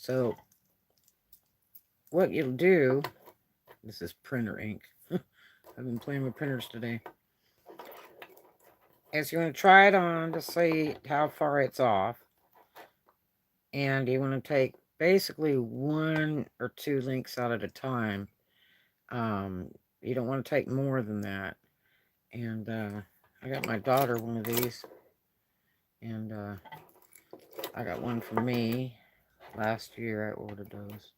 So what you'll do, this is printer ink. I've been playing with printers today. Is you want to try it on to see how far it's off. And you want to take basically 1 or 2 links out at a time. You don't want to take more than that. And I got my daughter one of these. And I got one for me. Last year I ordered those.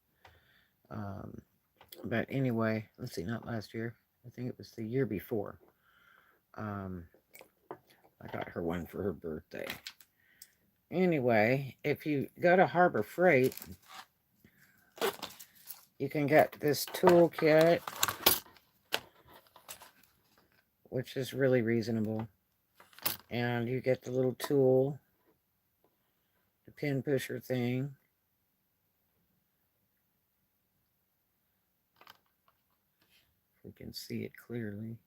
But anyway, let's see, not last year. I think it was the year before. I got her one for her birthday. Anyway, if you go to Harbor Freight, you can get this toolkit, which is really reasonable. And you get the little tool, the pin pusher thing. If we can see it clearly.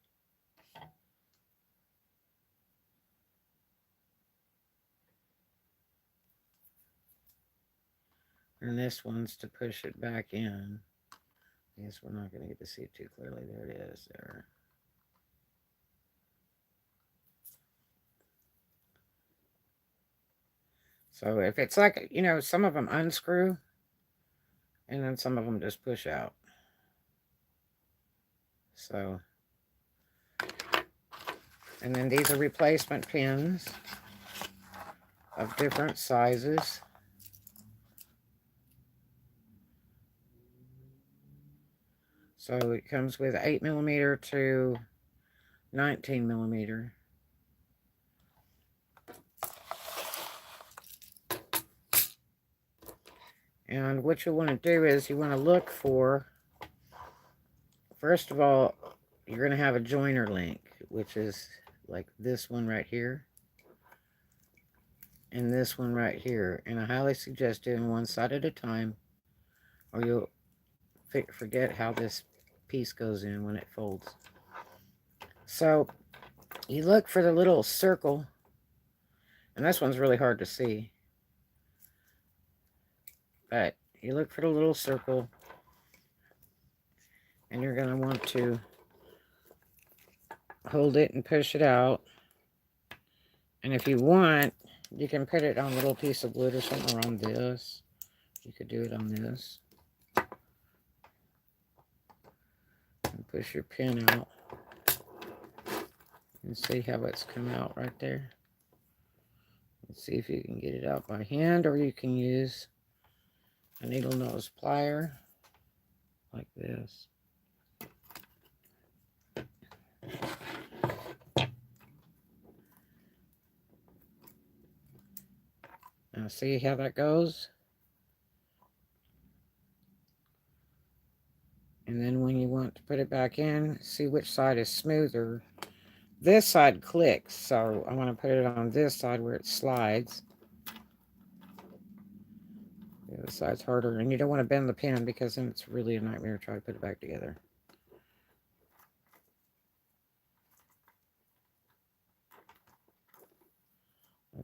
And this one's to push it back in. I guess we're not going to get to see it too clearly. There it is there. So if it's like, you know, some of them unscrew and then some of them just push out. So, and then these are replacement pins of different sizes. So it comes with 8mm to 19mm. And what you want to do is you want to look for, first of all, you're going to have a joiner link, which is like this one right here. And this one right here. And I highly suggest doing one side at a time, or you'll forget how this piece goes in when it folds. So you look for the little circle, and this one's really hard to see, but you look for the little circle, and you're going to want to hold it and push it out. And if you want, you can put it on a little piece of wood or something around this. You could do it on this. And push your pin out. And see how it's come out right there. Let's see if you can get it out by hand, or you can use a needle nose plier like this. Now see how that goes? And then when you want to put it back in, see which side is smoother. This side clicks, so I want to put it on this side where it slides. The other side's harder, and you don't want to bend the pin because then it's really a nightmare to try to put it back together.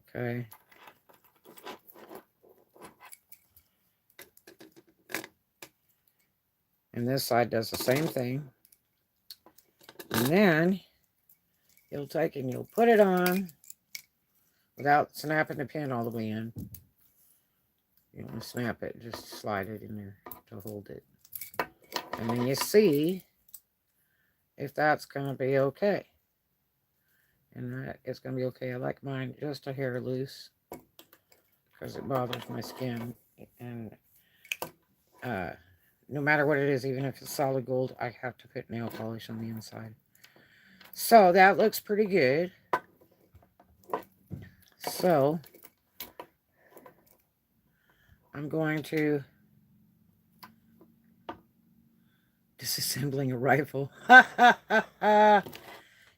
Okay. And this side does the same thing. And then you'll take and you'll put it on without snapping the pin all the way in. You don't want to snap it, just slide it in there to hold it. And then you see if that's going to be okay. And that is going to be okay. I like mine just a hair loose because it bothers my skin. And no matter what it is, even if it's solid gold, I have to put nail polish on the inside. So that looks pretty good. So I'm going to disassembling a rifle.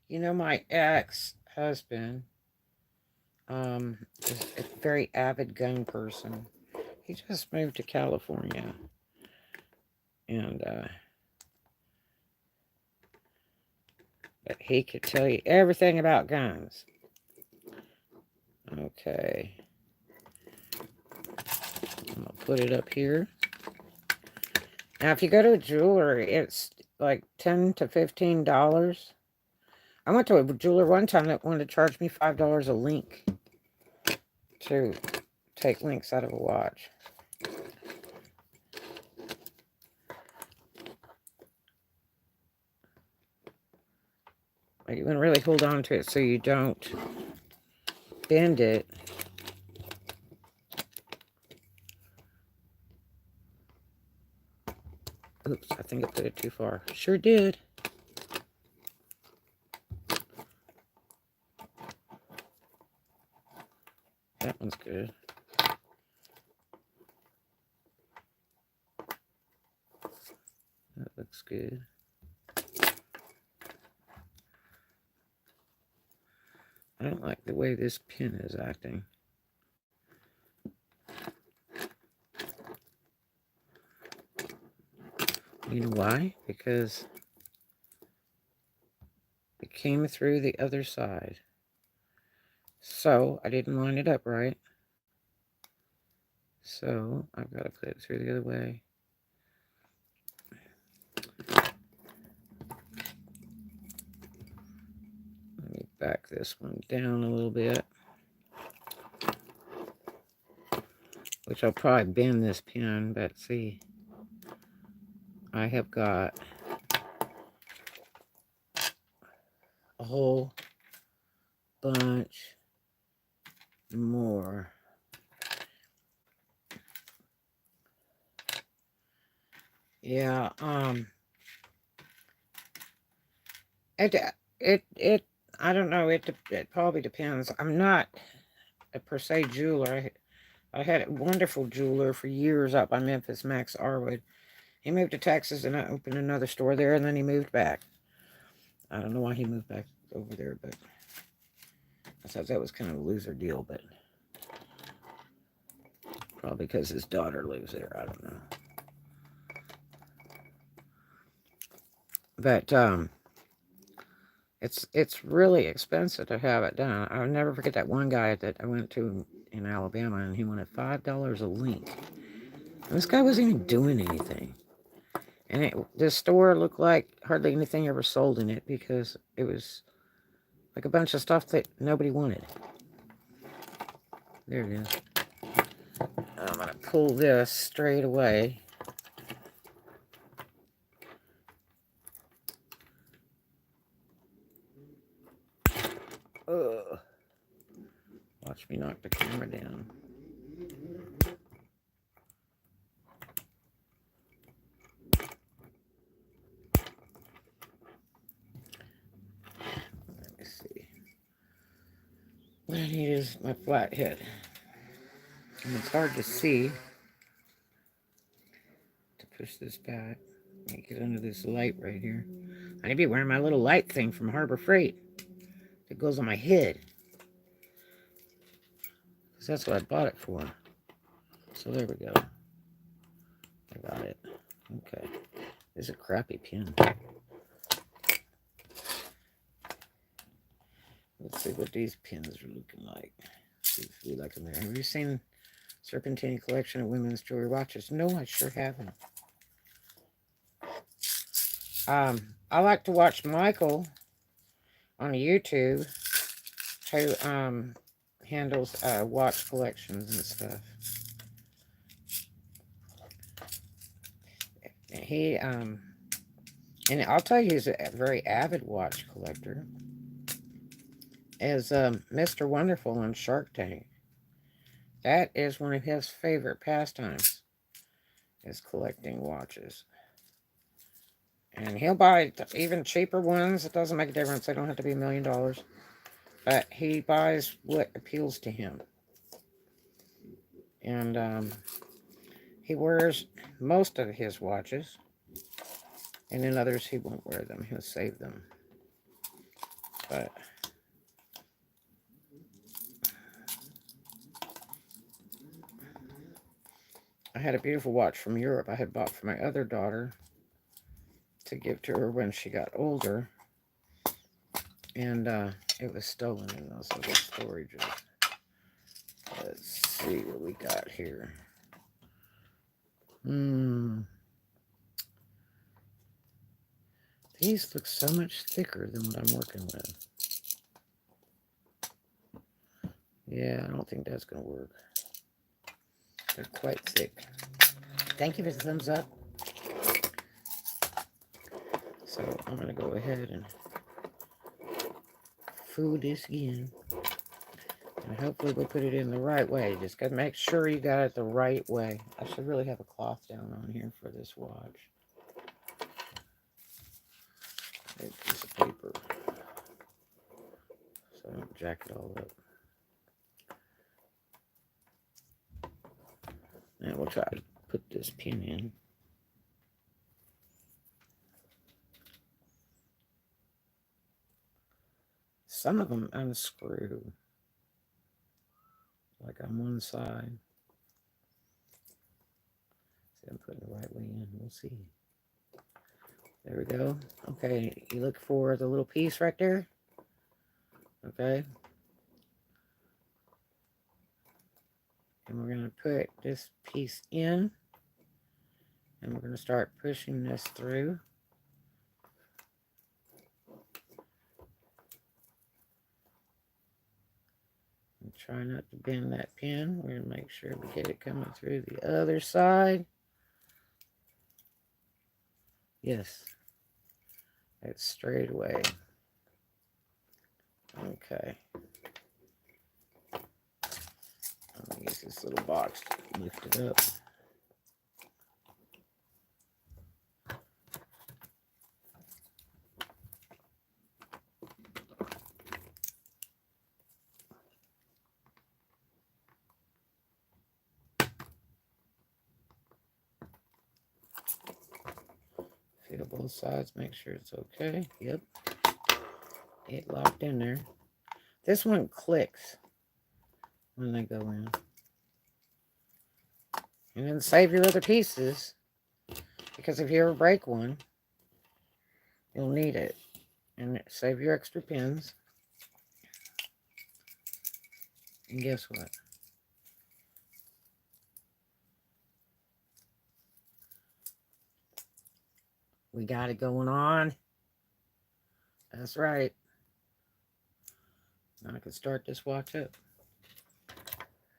You know, my ex-husband is a very avid gun person. He just moved to California. And but he could tell you everything about guns. Okay. I'm going to put it up here. Now, if you go to a jeweler, it's like $10 to $15. I went to a jeweler one time that wanted to charge me $5 a link to take links out of a watch. Like, you want to really hold on to it so you don't bend it. Oops, I think I put it too far. Sure did. That one's good. That looks good. I don't like the way this pin is acting. You know why? Because it came through the other side. So I didn't line it up right. So I've got to put it through the other way. Let me back this one down a little bit. Which I'll probably bend this pin, but see, I have got a whole bunch more. Yeah, I don't know, it probably depends. I'm not a per se jeweler. I had a wonderful jeweler for years up by Memphis, Max Arwood. He moved to Texas and I opened another store there, and then he moved back. I don't know why he moved back over there, but I thought that was kind of a loser deal, but probably because his daughter lives there. I don't know. But it's really expensive to have it done. I'll never forget that one guy that I went to in Alabama, and he wanted $5 a link. And this guy wasn't even doing anything. And the store looked like hardly anything ever sold in it because it was like a bunch of stuff that nobody wanted. There it is. I'm going to pull this straight away. Ugh. Watch me knock the camera down. Let me see. What I need is my flathead. And it's hard to see. To push this back. Make it under this light right here. I need to be wearing my little light thing from Harbor Freight. That goes on my head. Because that's what I bought it for. So there we go. I got it. Okay. This is a crappy pin. Let's see what these pins are looking like. See if we like them there. Have you seen Serpentine collection of women's jewelry watches? No, I sure haven't. I like to watch Michael on YouTube, who handles watch collections and stuff. He and I'll tell you, he's a very avid watch collector. Is Mr. Wonderful on Shark Tank. That is one of his favorite pastimes, is collecting watches. And he'll buy even cheaper ones. It doesn't make a difference. They don't have to be $1 million. But he buys what appeals to him. And he wears most of his watches. And in others, he won't wear them. He'll save them. But I had a beautiful watch from Europe I had bought for my other daughter to give to her when she got older. And it was stolen in those little storages. Let's see what we got here. These look so much thicker than what I'm working with. Yeah, I don't think that's going to work. They're quite thick. Thank you for the thumbs up. So I'm going to go ahead and fold this in. And hopefully we'll put it in the right way. Just got to make sure you got it the right way. I should really have a cloth down on here for this watch. A piece of paper. So I don't jack it all up. Now we'll try to put this pin in. Some of them unscrew. Like on one side. See, I'm putting the right way in. We'll see. There we go. Okay, you look for the little piece right there. Okay. And we're going to put this piece in. And we're going to start pushing this through. And try not to bend that pin. We're going to make sure we get it coming through the other side. Yes. It's straight away. Okay. I'm going to use this little box to lift it up. Feel both sides, make sure it's okay. Yep. It locked in there. This one clicks when they go in. And then save your other pieces, because if you ever break one, you'll need it. And save your extra pins. And guess what? We got it going on. That's right. Now I can start this watch up.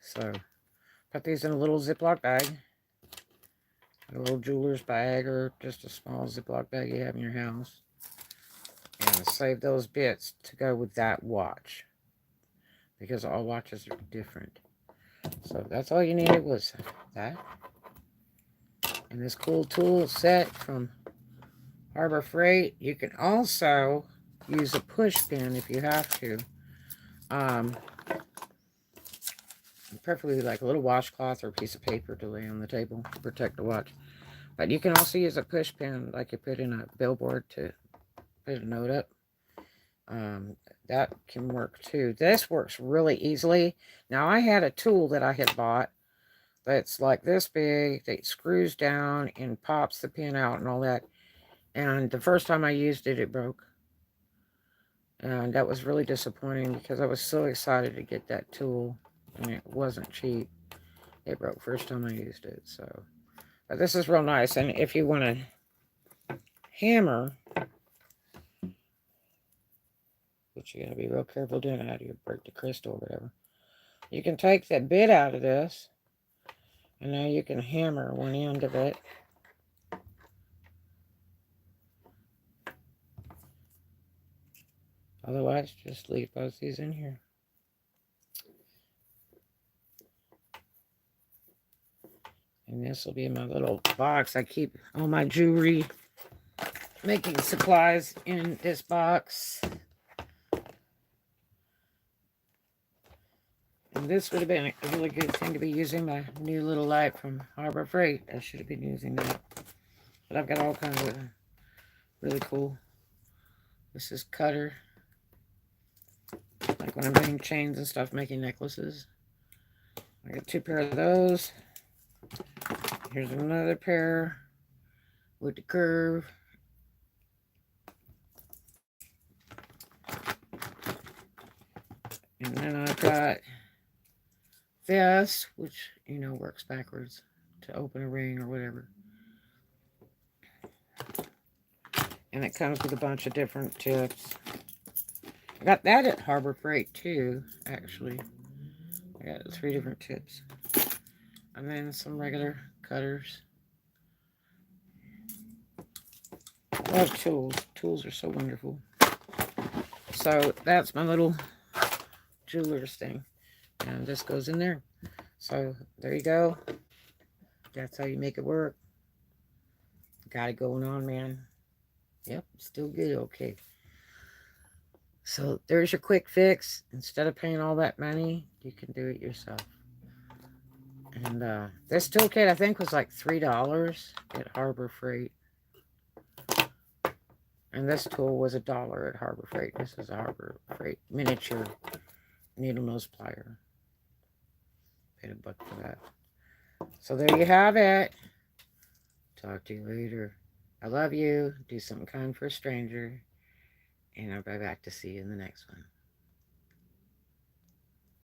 So, put these in a little Ziploc bag. A little jeweler's bag, or just a small Ziploc bag you have in your house. And save those bits to go with that watch, because all watches are different. So that's all you needed was that. And this cool tool set from Harbor Freight. You can also use a push pin if you have to. Preferably like a little washcloth or a piece of paper to lay on the table to protect the watch. But you can also use a push pin like you put in a billboard to put a note up. That can work too. This works really easily. Now I had a tool that I had bought that's like this big, that screws down and pops the pin out and all that. And the first time I used it, it broke. And that was really disappointing because I was so excited to get that tool. And it wasn't cheap. It broke first time I used it. So, but this is real nice. And if you want to hammer, which you got to be real careful doing it, how do you break the crystal or whatever. You can take that bit out of this. And now you can hammer one end of it. Otherwise, just leave both these in here. And this will be in my little box. I keep all my jewelry making supplies in this box. And this would have been a really good thing to be using, my new little light from Harbor Freight. I should have been using that. But I've got all kinds of really cool. This is cutter. Like when I'm making chains and stuff, making necklaces. I got 2 pairs of those. Here's another pair with the curve. And then I've got this, which, you know, works backwards to open a ring or whatever. And it comes with a bunch of different tips. I got that at Harbor Freight too, actually. I got 3 different tips. And then some regular cutters. I love tools. Tools are so wonderful. So that's my little jeweler's thing. And this goes in there. So there you go. That's how you make it work. Got it going on, man. Yep, still good. Okay. So there's your quick fix. Instead of paying all that money, you can do it yourself. And this toolkit, I think, was like $3 at Harbor Freight. And this tool was $1 at Harbor Freight. This is a Harbor Freight miniature needle nose plier. Paid $1 for that. So there you have it. Talk to you later. I love you. Do something kind for a stranger. And I'll be back to see you in the next one.